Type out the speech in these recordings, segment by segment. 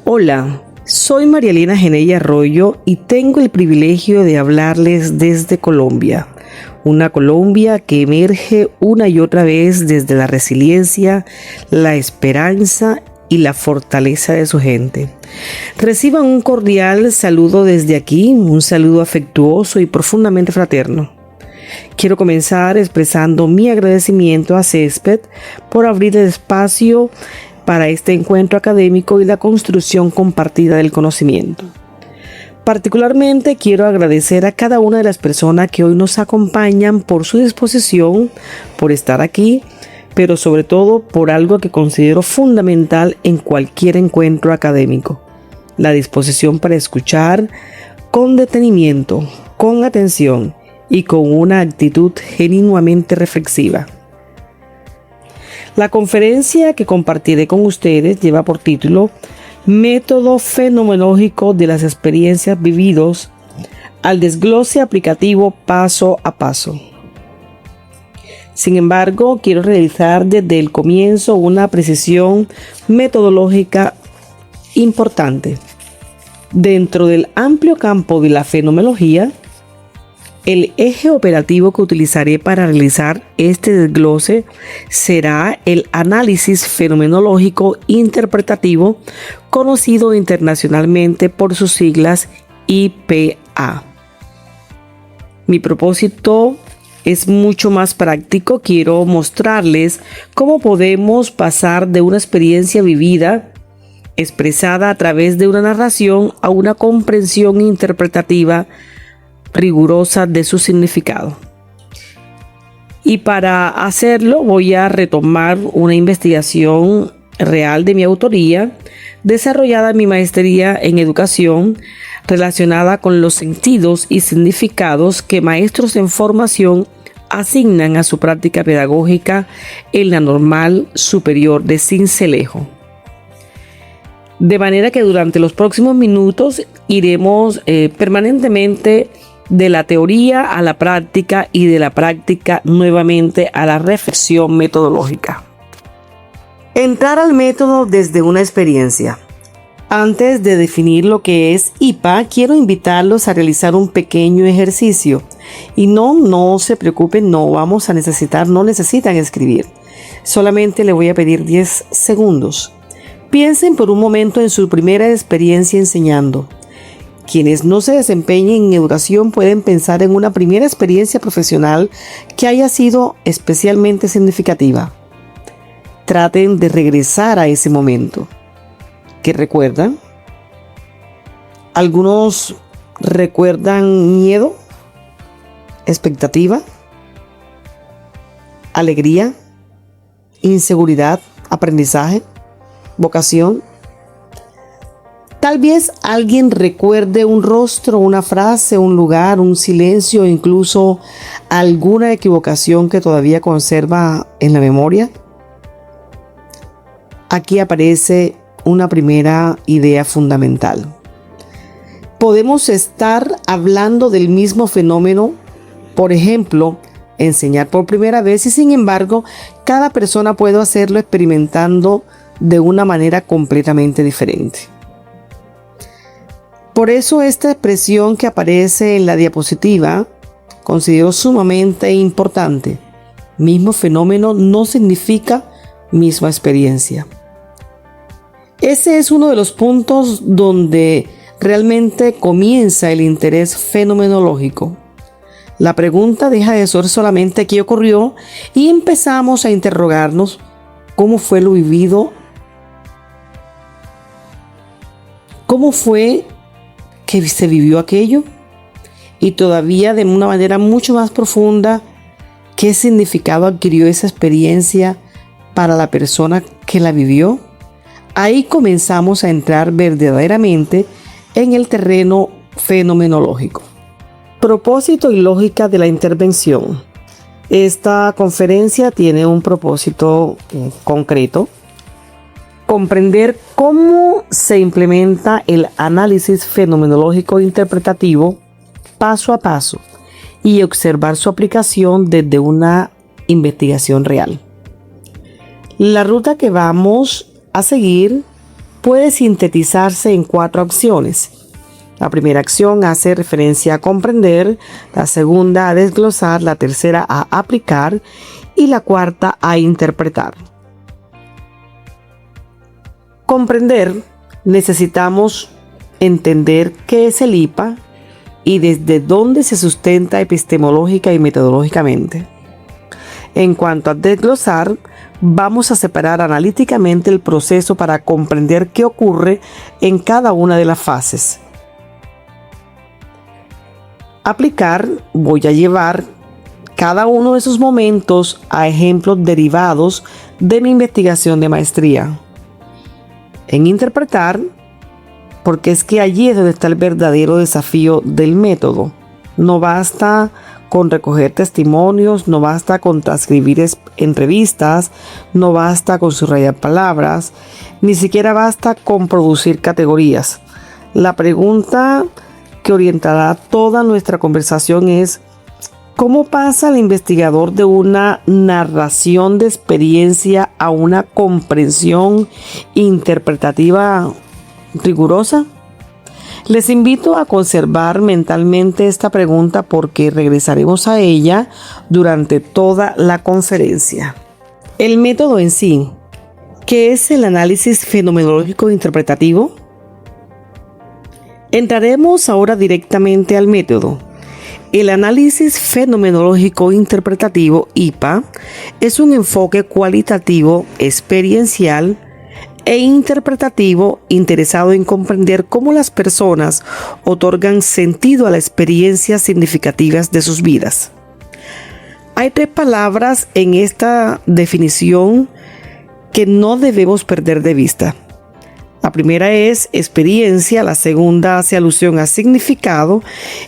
Hola, soy Marielina Genella Arroyo y tengo el privilegio de hablarles desde Colombia. Una Colombia que emerge una y otra vez desde la resiliencia, la esperanza y la fortaleza de su gente. Reciban un cordial saludo desde aquí, un saludo afectuoso y profundamente fraterno. Quiero comenzar expresando mi agradecimiento a Césped por abrir el espacio para este encuentro académico y la construcción compartida del conocimiento. Particularmente quiero agradecer a cada una de las personas que hoy nos acompañan por su disposición, por estar aquí, pero sobre todo por algo que considero fundamental en cualquier encuentro académico: la disposición para escuchar con detenimiento, con atención y con una actitud genuinamente reflexiva. La conferencia que compartiré con ustedes lleva por título Método fenomenológico de las experiencias vividas al desglose aplicativo paso a paso. Sin embargo, quiero realizar desde el comienzo una precisión metodológica importante. Dentro del amplio campo de la fenomenología, el eje operativo que utilizaré para realizar este desglose será el análisis fenomenológico interpretativo, conocido internacionalmente por sus siglas IPA. Mi propósito es mucho más práctico. Quiero mostrarles cómo podemos pasar de una experiencia vivida, expresada a través de una narración, a una comprensión interpretativa rigurosa de su significado. Y para hacerlo voy a retomar una investigación real de mi autoría, desarrollada en mi maestría en educación, relacionada con los sentidos y significados que maestros en formación asignan a su práctica pedagógica en la Normal Superior de Sincelejo. De manera que durante los próximos minutos iremos permanentemente de la teoría a la práctica y de la práctica nuevamente a la reflexión metodológica. Entrar al método desde una experiencia. Antes de definir lo que es IPA, quiero invitarlos a realizar un pequeño ejercicio. Y no se preocupen, no necesitan escribir. Solamente le voy a pedir 10 segundos. Piensen por un momento en su primera experiencia enseñando. Quienes no se desempeñen en educación pueden pensar en una primera experiencia profesional que haya sido especialmente significativa. Traten de regresar a ese momento. ¿Qué recuerdan? Algunos recuerdan miedo, expectativa, alegría, inseguridad, aprendizaje, vocación. Tal vez alguien recuerde un rostro, una frase, un lugar, un silencio, incluso alguna equivocación que todavía conserva en la memoria. Aquí aparece una primera idea fundamental. Podemos estar hablando del mismo fenómeno, por ejemplo, enseñar por primera vez, y sin embargo, cada persona puede hacerlo experimentando de una manera completamente diferente. Por eso esta expresión que aparece en la diapositiva considero sumamente importante. Mismo fenómeno no significa misma experiencia. Ese es uno de los puntos donde realmente comienza el interés fenomenológico. La pregunta deja de ser solamente qué ocurrió y empezamos a interrogarnos cómo fue lo vivido, cómo fue que se vivió aquello, y todavía de una manera mucho más profunda, qué significado adquirió esa experiencia para la persona que la vivió. Ahí comenzamos a entrar verdaderamente en el terreno fenomenológico. Propósito y lógica de la intervención. Esta conferencia tiene un propósito concreto: comprender cómo se implementa el análisis fenomenológico interpretativo paso a paso y observar su aplicación desde una investigación real. La ruta que vamos a seguir puede sintetizarse en 4 acciones. La primera acción hace referencia a comprender, la segunda a desglosar, la tercera a aplicar y la cuarta a interpretar. Comprender, necesitamos entender qué es el IPA y desde dónde se sustenta epistemológica y metodológicamente. En cuanto a desglosar, vamos a separar analíticamente el proceso para comprender qué ocurre en cada una de las fases. Aplicar, voy a llevar cada uno de esos momentos a ejemplos derivados de mi investigación de maestría. En interpretar, porque es que allí es donde está el verdadero desafío del método. No basta con recoger testimonios, no basta con transcribir entrevistas, no basta con subrayar palabras, ni siquiera basta con producir categorías. La pregunta que orientará toda nuestra conversación es: ¿cómo pasa el investigador de una narración de experiencia a una comprensión interpretativa rigurosa? Les invito a conservar mentalmente esta pregunta porque regresaremos a ella durante toda la conferencia. El método en sí, ¿qué es el análisis fenomenológico interpretativo? Entraremos ahora directamente al método. El análisis fenomenológico interpretativo, IPA, es un enfoque cualitativo, experiencial e interpretativo interesado en comprender cómo las personas otorgan sentido a las experiencias significativas de sus vidas. Hay 3 palabras en esta definición que no debemos perder de vista. La primera es experiencia, la segunda hace alusión a significado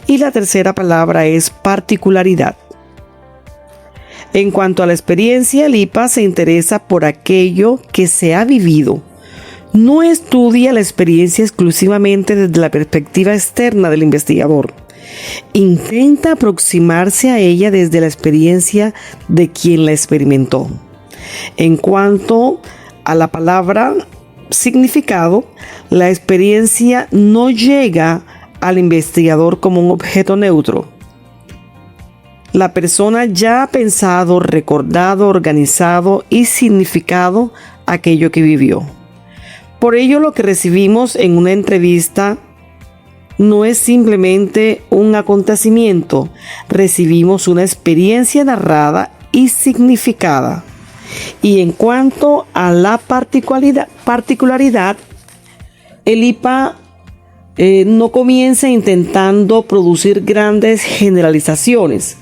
y la tercera palabra es particularidad. En cuanto a la experiencia, el IPA se interesa por aquello que se ha vivido. No estudia la experiencia exclusivamente desde la perspectiva externa del investigador. Intenta aproximarse a ella desde la experiencia de quien la experimentó. En cuanto a la palabra significado, la experiencia no llega al investigador como un objeto neutro. La persona ya ha pensado, recordado, organizado y significado aquello que vivió. Por ello, lo que recibimos en una entrevista no es simplemente un acontecimiento, recibimos una experiencia narrada y significada. Y en cuanto a la particularidad, el IPA no comienza intentando producir grandes generalizaciones.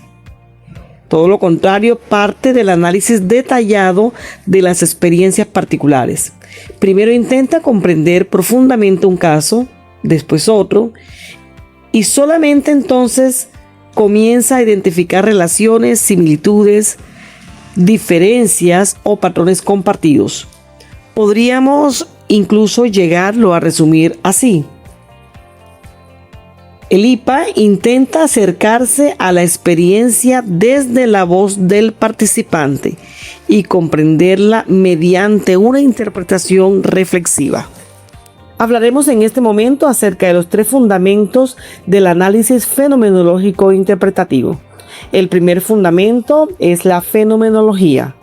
Todo lo contrario, parte del análisis detallado de las experiencias particulares. Primero intenta comprender profundamente un caso, después otro, y solamente entonces comienza a identificar relaciones, similitudes, diferencias o patrones compartidos. Podríamos incluso llegarlo a resumir así. El IPA intenta acercarse a la experiencia desde la voz del participante y comprenderla mediante una interpretación reflexiva. Hablaremos en este momento acerca de los 3 fundamentos del análisis fenomenológico interpretativo. El primer fundamento es la fenomenología.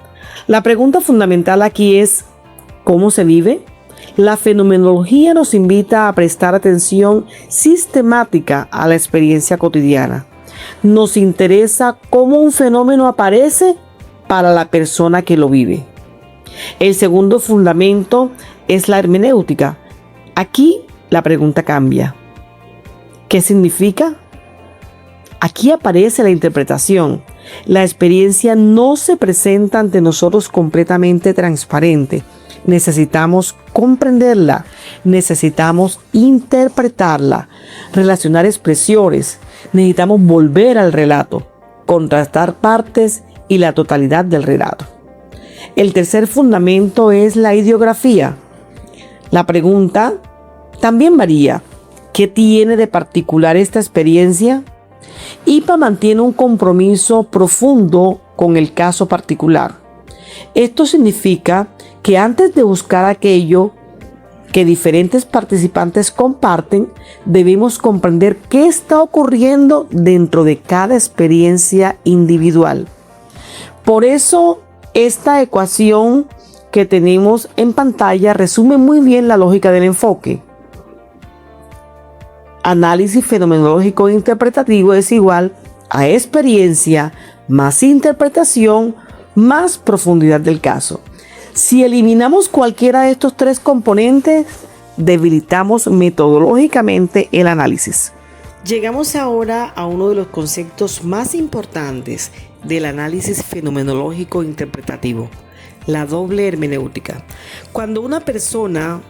La pregunta fundamental aquí es: ¿cómo se vive? La fenomenología nos invita a prestar atención sistemática a la experiencia cotidiana. Nos interesa cómo un fenómeno aparece para la persona que lo vive. El segundo fundamento es la hermenéutica. Aquí la pregunta cambia. ¿Qué significa? Aquí aparece la interpretación. La experiencia no se presenta ante nosotros completamente transparente. Necesitamos comprenderla, necesitamos interpretarla, relacionar expresiones, necesitamos volver al relato, contrastar partes y la totalidad del relato. El tercer fundamento es la ideografía. La pregunta también varía. ¿Qué tiene de particular esta experiencia? IPA mantiene un compromiso profundo con el caso particular. Esto significa que antes de buscar aquello que diferentes participantes comparten, debemos comprender qué está ocurriendo dentro de cada experiencia individual. Por eso, esta ecuación que tenemos en pantalla resume muy bien la lógica del enfoque. Análisis fenomenológico interpretativo es igual a experiencia más interpretación más profundidad del caso. Si eliminamos cualquiera de estos tres componentes, debilitamos metodológicamente el análisis. Llegamos ahora a uno de los conceptos más importantes del análisis fenomenológico interpretativo, la doble hermenéutica. Cuando una persona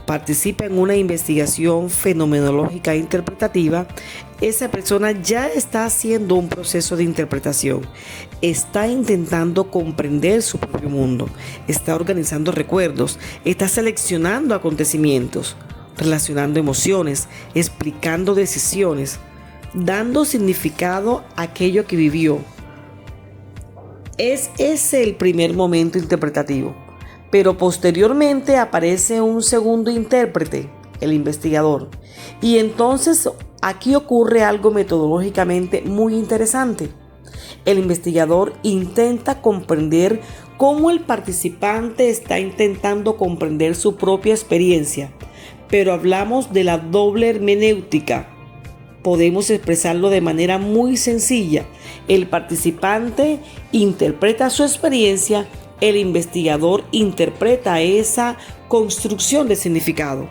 participa en una investigación fenomenológica interpretativa, esa persona ya está haciendo un proceso de interpretación, está intentando comprender su propio mundo, está organizando recuerdos, está seleccionando acontecimientos, relacionando emociones, explicando decisiones, dando significado a aquello que vivió. Es ese el primer momento interpretativo. Pero posteriormente aparece un segundo intérprete, el investigador. Y entonces aquí ocurre algo metodológicamente muy interesante. El investigador intenta comprender cómo el participante está intentando comprender su propia experiencia. Pero hablamos de la doble hermenéutica. Podemos expresarlo de manera muy sencilla. El participante interpreta su experiencia, el investigador interpreta esa construcción de significado.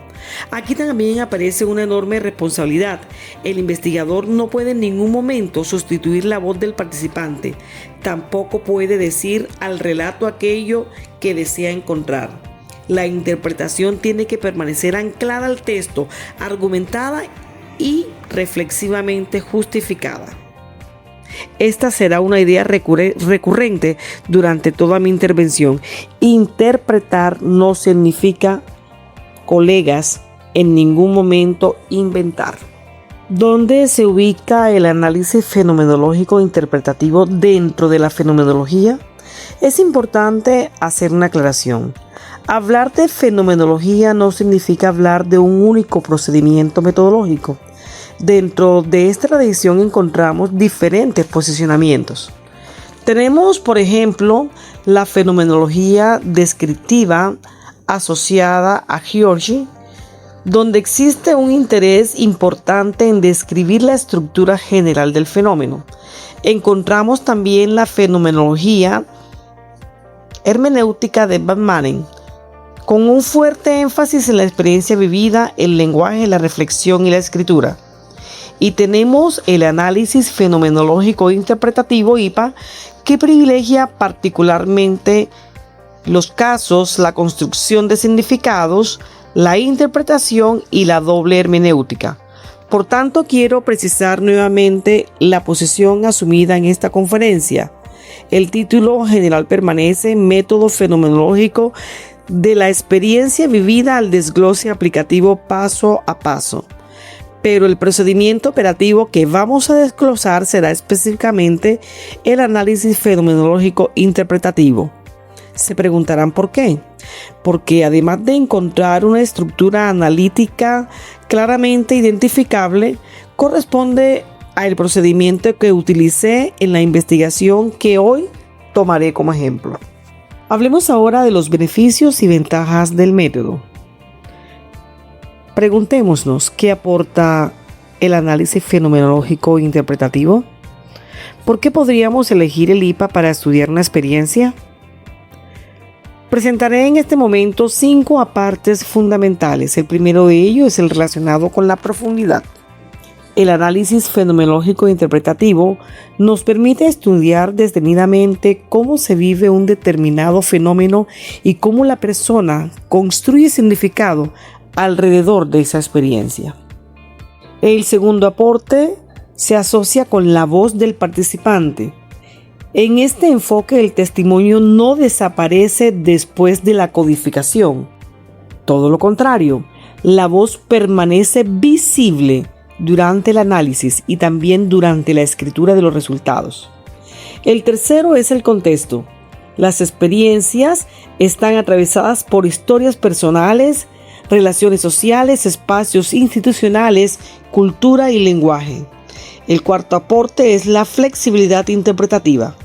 Aquí también aparece una enorme responsabilidad. El investigador no puede en ningún momento sustituir la voz del participante. Tampoco puede decir al relato aquello que desea encontrar. La interpretación tiene que permanecer anclada al texto, argumentada y reflexivamente justificada. Esta será una idea recurrente durante toda mi intervención. Interpretar no significa, colegas, en ningún momento inventar. ¿Dónde se ubica el análisis fenomenológico interpretativo dentro de la fenomenología? Es importante hacer una aclaración. Hablar de fenomenología no significa hablar de un único procedimiento metodológico. Dentro de esta tradición encontramos diferentes posicionamientos. Tenemos, por ejemplo, la fenomenología descriptiva asociada a Giorgi, donde existe un interés importante en describir la estructura general del fenómeno. Encontramos también la fenomenología hermenéutica de Van Manen, con un fuerte énfasis en la experiencia vivida, el lenguaje, la reflexión y la escritura. Y tenemos el análisis fenomenológico interpretativo IPA, que privilegia particularmente los casos, la construcción de significados, la interpretación y la doble hermenéutica. Por tanto, quiero precisar nuevamente la posición asumida en esta conferencia. El título general permanece: Método fenomenológico de la experiencia vivida al desglose aplicativo paso a paso. Pero el procedimiento operativo que vamos a desglosar será específicamente el análisis fenomenológico interpretativo. Se preguntarán por qué. Porque además de encontrar una estructura analítica claramente identificable, corresponde al procedimiento que utilicé en la investigación que hoy tomaré como ejemplo. Hablemos ahora de los beneficios y ventajas del método. Preguntémonos, ¿qué aporta el análisis fenomenológico interpretativo? ¿Por qué podríamos elegir el IPA para estudiar una experiencia? Presentaré en este momento 5 apartes fundamentales. El primero de ellos es el relacionado con la profundidad. El análisis fenomenológico interpretativo nos permite estudiar detenidamente cómo se vive un determinado fenómeno y cómo la persona construye significado alrededor de esa experiencia. El segundo aporte se asocia con la voz del participante. En este enfoque, el testimonio no desaparece después de la codificación. Todo lo contrario, la voz permanece visible durante el análisis y también durante la escritura de los resultados. El tercero es el contexto. Las experiencias están atravesadas por historias personales, relaciones sociales, espacios institucionales, cultura y lenguaje. El cuarto aporte es la flexibilidad interpretativa.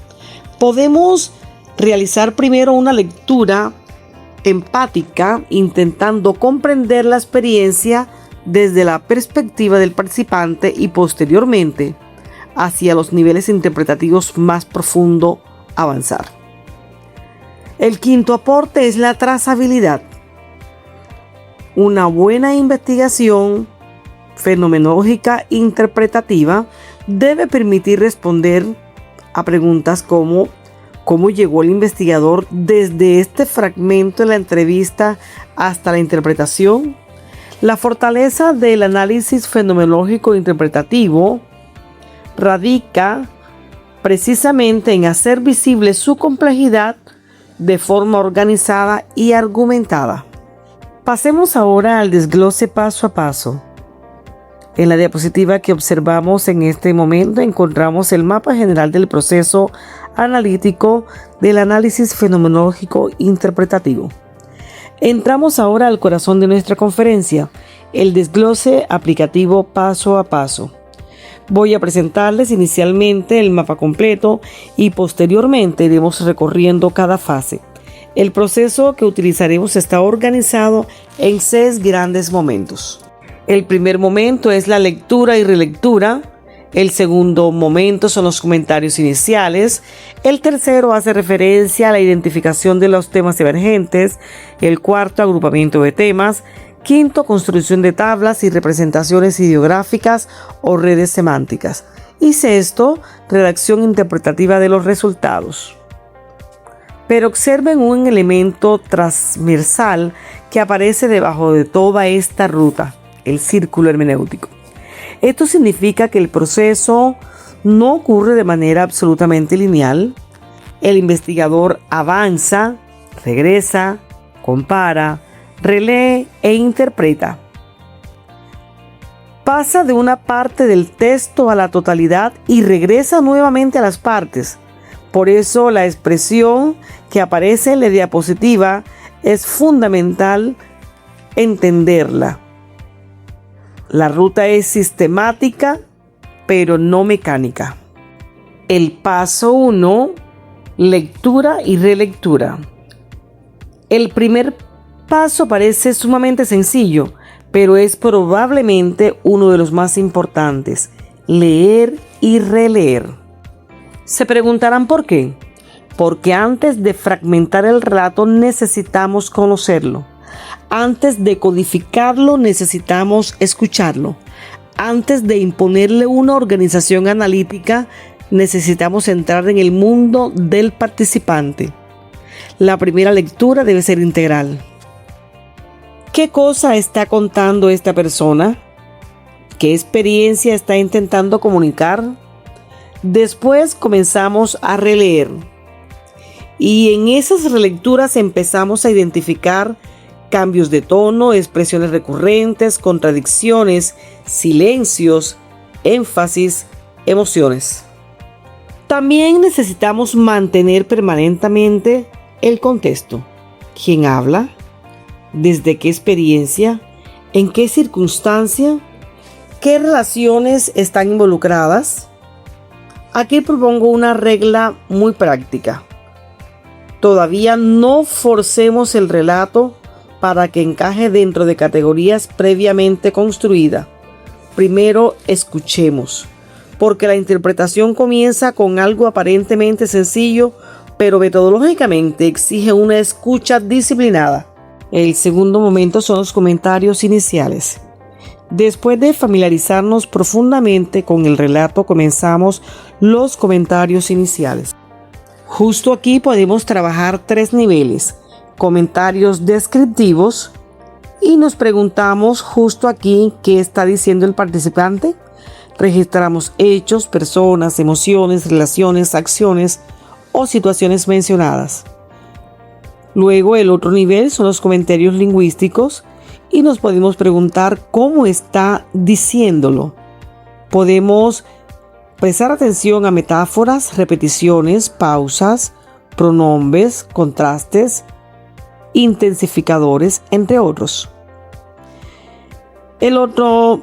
Podemos realizar primero una lectura empática, intentando comprender la experiencia desde la perspectiva del participante y posteriormente, hacia los niveles interpretativos más profundos, avanzar. El quinto aporte es la trazabilidad. Una buena investigación fenomenológica interpretativa debe permitir responder a preguntas como ¿cómo llegó el investigador desde este fragmento de la entrevista hasta la interpretación? La fortaleza del análisis fenomenológico interpretativo radica precisamente en hacer visible su complejidad de forma organizada y argumentada. Pasemos ahora al desglose paso a paso. En la diapositiva que observamos en este momento encontramos el mapa general del proceso analítico del análisis fenomenológico interpretativo. Entramos ahora al corazón de nuestra conferencia, el desglose aplicativo paso a paso. Voy a presentarles inicialmente el mapa completo y posteriormente iremos recorriendo cada fase. El proceso que utilizaremos está organizado en 6 grandes momentos. El primer momento es la lectura y relectura. El segundo momento son los comentarios iniciales. El tercero hace referencia a la identificación de los temas emergentes. El cuarto, agrupamiento de temas. Quinto, construcción de tablas y representaciones ideográficas o redes semánticas. Y sexto, redacción interpretativa de los resultados. Pero observen un elemento transversal que aparece debajo de toda esta ruta, el círculo hermenéutico. Esto significa que el proceso no ocurre de manera absolutamente lineal. El investigador avanza, regresa, compara, relee e interpreta. Pasa de una parte del texto a la totalidad y regresa nuevamente a las partes. Por eso la expresión que aparece en la diapositiva es fundamental entenderla. La ruta es sistemática, pero no mecánica. El paso 1, lectura y relectura. El primer paso parece sumamente sencillo, pero es probablemente uno de los más importantes: leer y releer. Se preguntarán por qué. Porque antes de fragmentar el relato necesitamos conocerlo. Antes de codificarlo necesitamos escucharlo. Antes de imponerle una organización analítica necesitamos entrar en el mundo del participante. La primera lectura debe ser integral. ¿Qué cosa está contando esta persona? ¿Qué experiencia está intentando comunicar? Después comenzamos a releer. Y en esas relecturas empezamos a identificar cambios de tono, expresiones recurrentes, contradicciones, silencios, énfasis, emociones. También necesitamos mantener permanentemente el contexto. ¿Quién habla? ¿Desde qué experiencia? ¿En qué circunstancia? ¿Qué relaciones están involucradas? Aquí propongo una regla muy práctica. Todavía no forcemos el relato para que encaje dentro de categorías previamente construidas. Primero escuchemos, porque la interpretación comienza con algo aparentemente sencillo, pero metodológicamente exige una escucha disciplinada. El segundo momento son los comentarios iniciales. Después de familiarizarnos profundamente con el relato, comenzamos los comentarios iniciales. Justo aquí podemos trabajar 3 niveles: comentarios descriptivos, y nos preguntamos justo aquí qué está diciendo el participante. Registramos hechos, personas, emociones, relaciones, acciones o situaciones mencionadas. Luego el otro nivel son los comentarios lingüísticos y nos podemos preguntar cómo está diciéndolo. Podemos prestar atención a metáforas, repeticiones, pausas, pronombres, contrastes, intensificadores, entre otros. El otro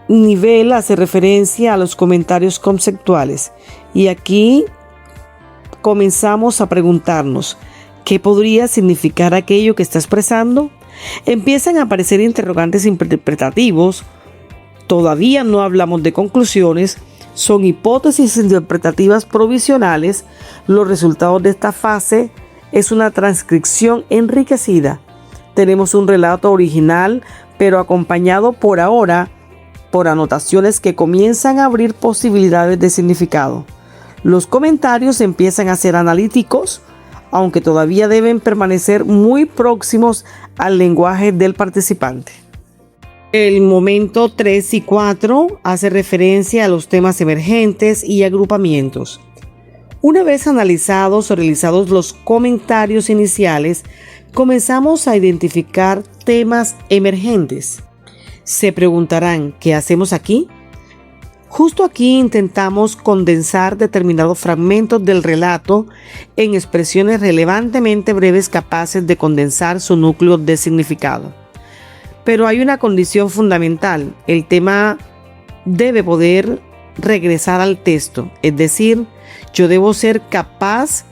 nivel hace referencia a los comentarios conceptuales y aquí comenzamos a preguntarnos ¿qué podría significar aquello que está expresando? Empiezan a aparecer interrogantes interpretativos. Todavía no hablamos de conclusiones, son hipótesis interpretativas provisionales. Los resultados de esta fase es una transcripción enriquecida. Tenemos un relato original, pero acompañado por ahora por anotaciones que comienzan a abrir posibilidades de significado. Los comentarios empiezan a ser analíticos, aunque todavía deben permanecer muy próximos al lenguaje del participante. El momento 3 y 4 hace referencia a los temas emergentes y agrupamientos. Una vez analizados o realizados los comentarios iniciales, comenzamos a identificar temas emergentes. Se preguntarán, ¿qué hacemos aquí? Justo aquí intentamos condensar determinados fragmentos del relato en expresiones relevantemente breves capaces de condensar su núcleo de significado. Pero hay una condición fundamental: el tema debe poder regresar al texto, es decir, yo debo ser capaz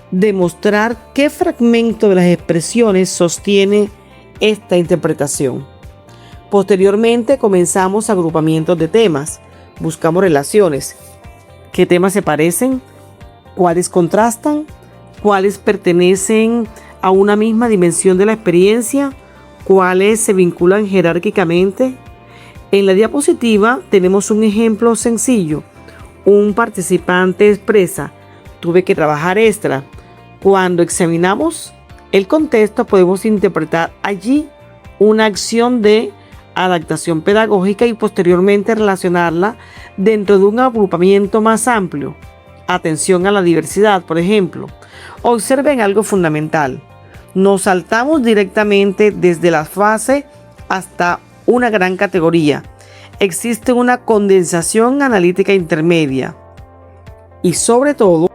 de mostrar qué fragmento de las expresiones sostiene esta interpretación. Posteriormente comenzamos agrupamientos de temas, buscamos relaciones, qué temas se parecen, cuáles contrastan, cuáles pertenecen a una misma dimensión de la experiencia, cuáles se vinculan jerárquicamente. En la diapositiva tenemos un ejemplo sencillo. Un participante expresa: tuve que trabajar extra. Cuando examinamos el contexto podemos interpretar allí una acción de adaptación pedagógica y posteriormente relacionarla dentro de un agrupamiento más amplio. Atención a la diversidad, por ejemplo. Observen algo fundamental. Nos saltamos directamente desde la fase hasta una gran categoría. Existe una condensación analítica intermedia. Y sobre todo,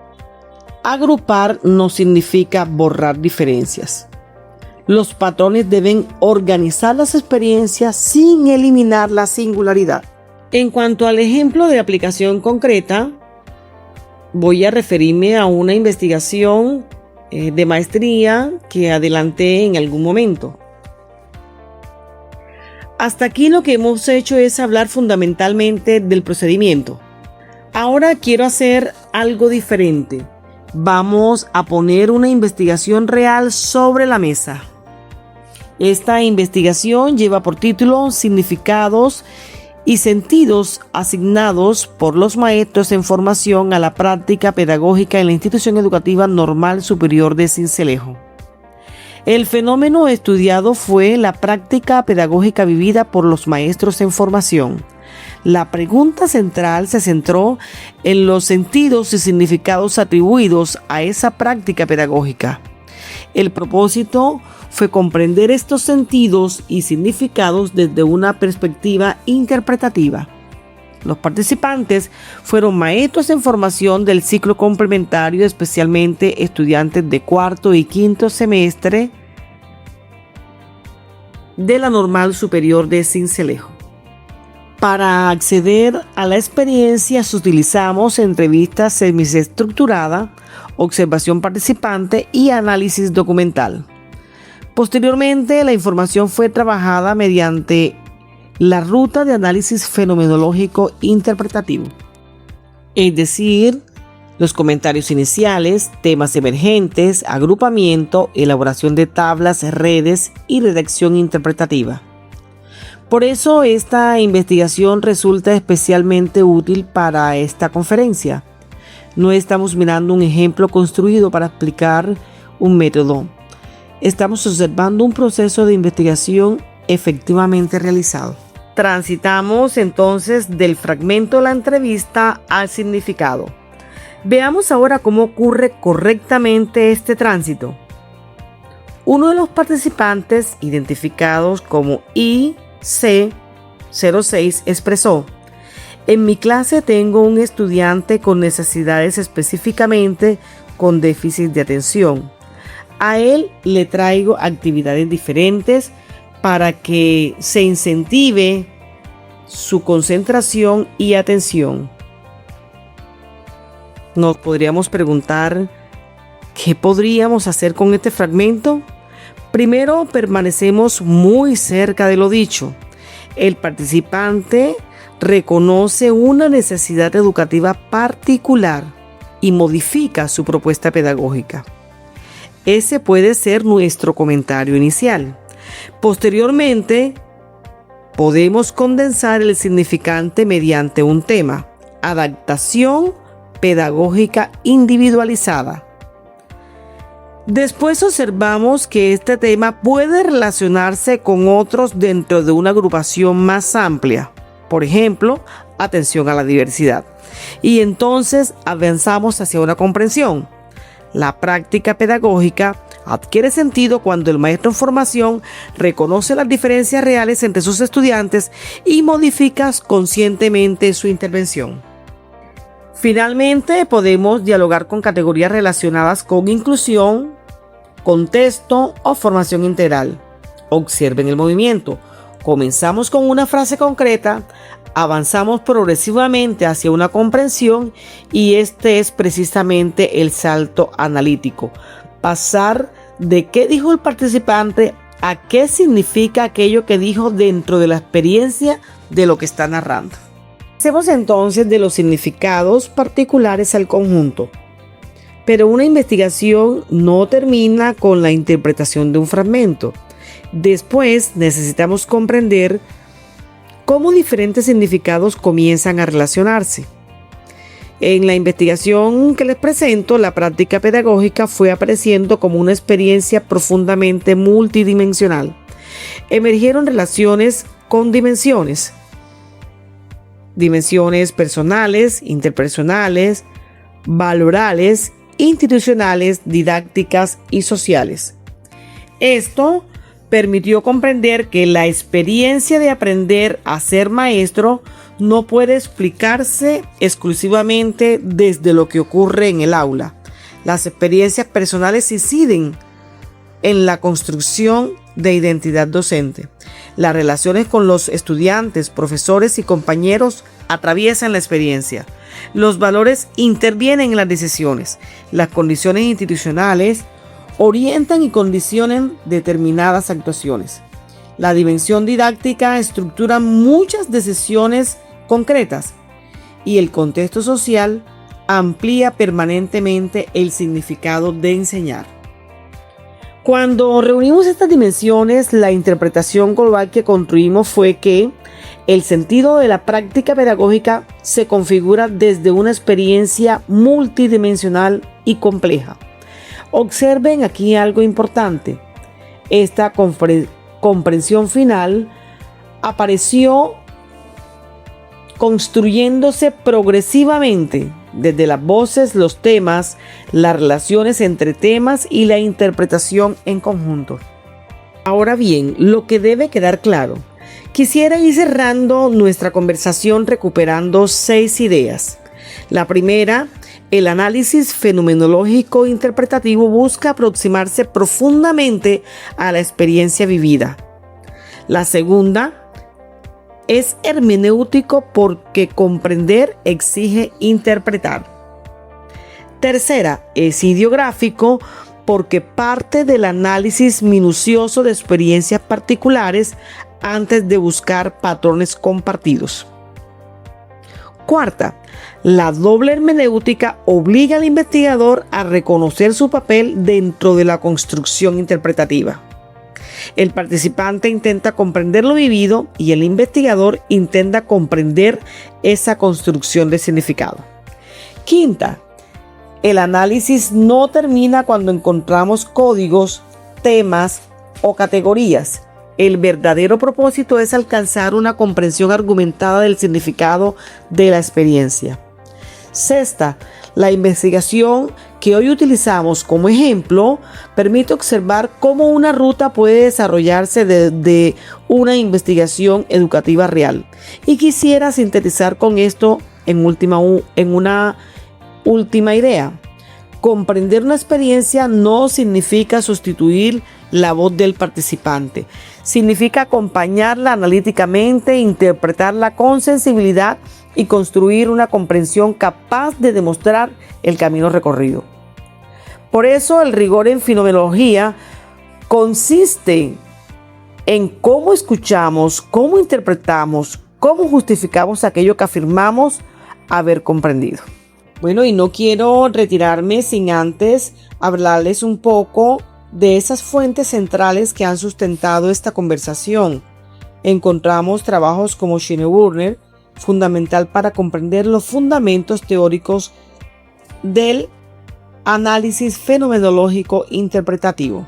agrupar no significa borrar diferencias. Los patrones deben organizar las experiencias sin eliminar la singularidad. En cuanto al ejemplo de aplicación concreta, voy a referirme a una investigación de maestría que adelanté en algún momento. Hasta aquí lo que hemos hecho es hablar fundamentalmente del procedimiento. Ahora quiero hacer algo diferente. Vamos a poner una investigación real sobre la mesa. Esta investigación lleva por título Significados y sentidos asignados por los maestros en formación a la práctica pedagógica en la Institución Educativa Normal Superior de Sincelejo. El fenómeno estudiado fue la práctica pedagógica vivida por los maestros en formación. La pregunta central se centró en los sentidos y significados atribuidos a esa práctica pedagógica. El propósito fue comprender estos sentidos y significados desde una perspectiva interpretativa. Los participantes fueron maestros en formación del ciclo complementario, especialmente estudiantes de cuarto y quinto semestre de la Normal Superior de Sincelejo. Para acceder a la experiencia utilizamos entrevistas semiestructurada, observación participante y análisis documental. Posteriormente, la información fue trabajada mediante la ruta de análisis fenomenológico interpretativo, es decir, los comentarios iniciales, temas emergentes, agrupamiento, elaboración de tablas, redes y redacción interpretativa. Por eso esta investigación resulta especialmente útil para esta conferencia. No estamos mirando un ejemplo construido para explicar un método. Estamos observando un proceso de investigación efectivamente realizado. Transitamos entonces del fragmento de la entrevista al significado. Veamos ahora cómo ocurre correctamente este tránsito. Uno de los participantes, identificados como IC06, expresó: en mi clase tengo un estudiante con necesidades específicamente con déficit de atención. A él le traigo actividades diferentes para que se incentive su concentración y atención. Nos podríamos preguntar, ¿qué podríamos hacer con este fragmento? Primero, permanecemos muy cerca de lo dicho. El participante reconoce una necesidad educativa particular y modifica su propuesta pedagógica. Ese puede ser nuestro comentario inicial. Posteriormente, podemos condensar el significante mediante un tema: adaptación pedagógica individualizada. Después observamos que este tema puede relacionarse con otros dentro de una agrupación más amplia. Por ejemplo, atención a la diversidad. Y entonces avanzamos hacia una comprensión. La práctica pedagógica adquiere sentido cuando el maestro en formación reconoce las diferencias reales entre sus estudiantes y modifica conscientemente su intervención. Finalmente, podemos dialogar con categorías relacionadas con inclusión, contexto o formación integral. Observen el movimiento. Comenzamos con una frase concreta, avanzamos progresivamente hacia una comprensión y este es precisamente el salto analítico. Pasar de qué dijo el participante a qué significa aquello que dijo dentro de la experiencia de lo que está narrando. Hacemos entonces de los significados particulares al conjunto. Pero una investigación no termina con la interpretación de un fragmento. Después necesitamos comprender cómo diferentes significados comienzan a relacionarse. En la investigación que les presento, la práctica pedagógica fue apareciendo como una experiencia profundamente multidimensional. Emergieron relaciones con dimensiones personales, interpersonales, valorales, institucionales, didácticas y sociales. Esto permitió comprender que la experiencia de aprender a ser maestro no puede explicarse exclusivamente desde lo que ocurre en el aula. Las experiencias personales inciden en la construcción de identidad docente. Las relaciones con los estudiantes, profesores y compañeros atraviesan la experiencia. Los valores intervienen en las decisiones. Las condiciones institucionales orientan y condicionan determinadas actuaciones. La dimensión didáctica estructura muchas decisiones concretas y el contexto social amplía permanentemente el significado de enseñar. Cuando reunimos estas dimensiones, la interpretación global que construimos fue que el sentido de la práctica pedagógica se configura desde una experiencia multidimensional y compleja. Observen aquí algo importante. Esta comprensión final apareció construyéndose progresivamente desde las voces, los temas, las relaciones entre temas y la interpretación en conjunto. Ahora bien, lo que debe quedar claro, quisiera ir cerrando nuestra conversación recuperando 6 ideas. La primera, el análisis fenomenológico interpretativo busca aproximarse profundamente a la experiencia vivida. La segunda, es hermenéutico porque comprender exige interpretar. Tercera, es ideográfico porque parte del análisis minucioso de experiencias particulares antes de buscar patrones compartidos. Cuarta, la doble hermenéutica obliga al investigador a reconocer su papel dentro de la construcción interpretativa. El participante intenta comprender lo vivido y el investigador intenta comprender esa construcción de significado. Quinta, el análisis no termina cuando encontramos códigos, temas o categorías. El verdadero propósito es alcanzar una comprensión argumentada del significado de la experiencia. Sexta, la investigación que hoy utilizamos como ejemplo permite observar cómo una ruta puede desarrollarse desde una investigación educativa real. Y quisiera sintetizar con esto en una última idea. Comprender una experiencia no significa sustituir la voz del participante, Significa acompañarla analíticamente, interpretarla con sensibilidad y construir una comprensión capaz de demostrar el camino recorrido. Por eso el rigor en fenomenología consiste en cómo escuchamos, cómo interpretamos, cómo justificamos aquello que afirmamos haber comprendido. Bueno, y no quiero retirarme sin antes hablarles un poco de esas fuentes centrales que han sustentado esta conversación. Encontramos trabajos como Schneeberger, fundamental para comprender los fundamentos teóricos del análisis fenomenológico interpretativo.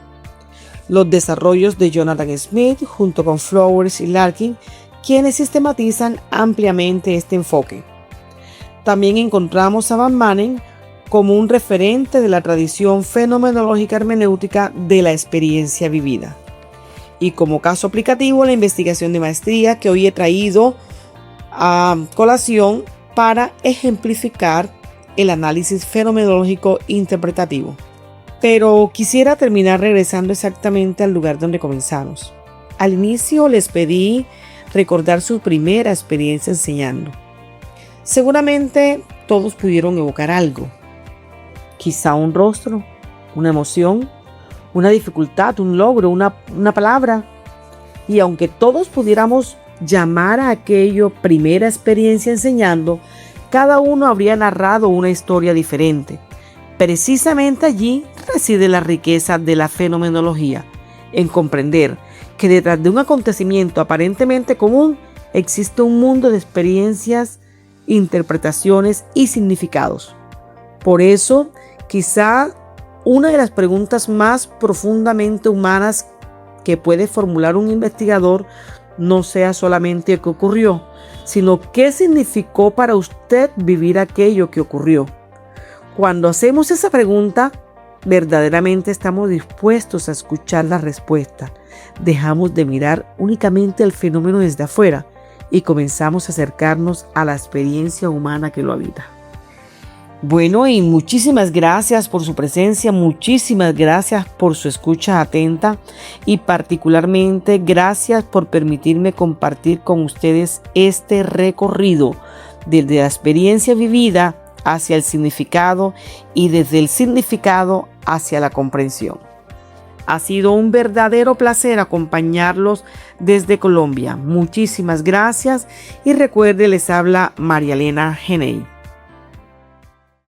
Los desarrollos de Jonathan Smith junto con Flowers y Larkin, quienes sistematizan ampliamente este enfoque. También encontramos a Van Manen como un referente de la tradición fenomenológica hermenéutica de la experiencia vivida. Y como caso aplicativo, la investigación de maestría que hoy he traído a colación para ejemplificar el análisis fenomenológico interpretativo. Pero quisiera terminar regresando exactamente al lugar donde comenzamos. Al inicio les pedí recordar su primera experiencia enseñando. Seguramente todos pudieron evocar algo. Quizá un rostro, una emoción, una dificultad, un logro, una palabra. Y aunque todos pudiéramos llamar a aquello primera experiencia enseñando, cada uno habría narrado una historia diferente. Precisamente allí reside la riqueza de la fenomenología, en comprender que detrás de un acontecimiento aparentemente común existe un mundo de experiencias, interpretaciones y significados. Por eso, quizá una de las preguntas más profundamente humanas que puede formular un investigador no sea solamente qué ocurrió, sino qué significó para usted vivir aquello que ocurrió. Cuando hacemos esa pregunta, verdaderamente estamos dispuestos a escuchar la respuesta. Dejamos de mirar únicamente el fenómeno desde afuera y comenzamos a acercarnos a la experiencia humana que lo habita. Bueno, y muchísimas gracias por su presencia, muchísimas gracias por su escucha atenta y particularmente gracias por permitirme compartir con ustedes este recorrido desde la experiencia vivida hacia el significado y desde el significado hacia la comprensión. Ha sido un verdadero placer acompañarlos desde Colombia. Muchísimas gracias y recuerde, les habla María Elena Genei.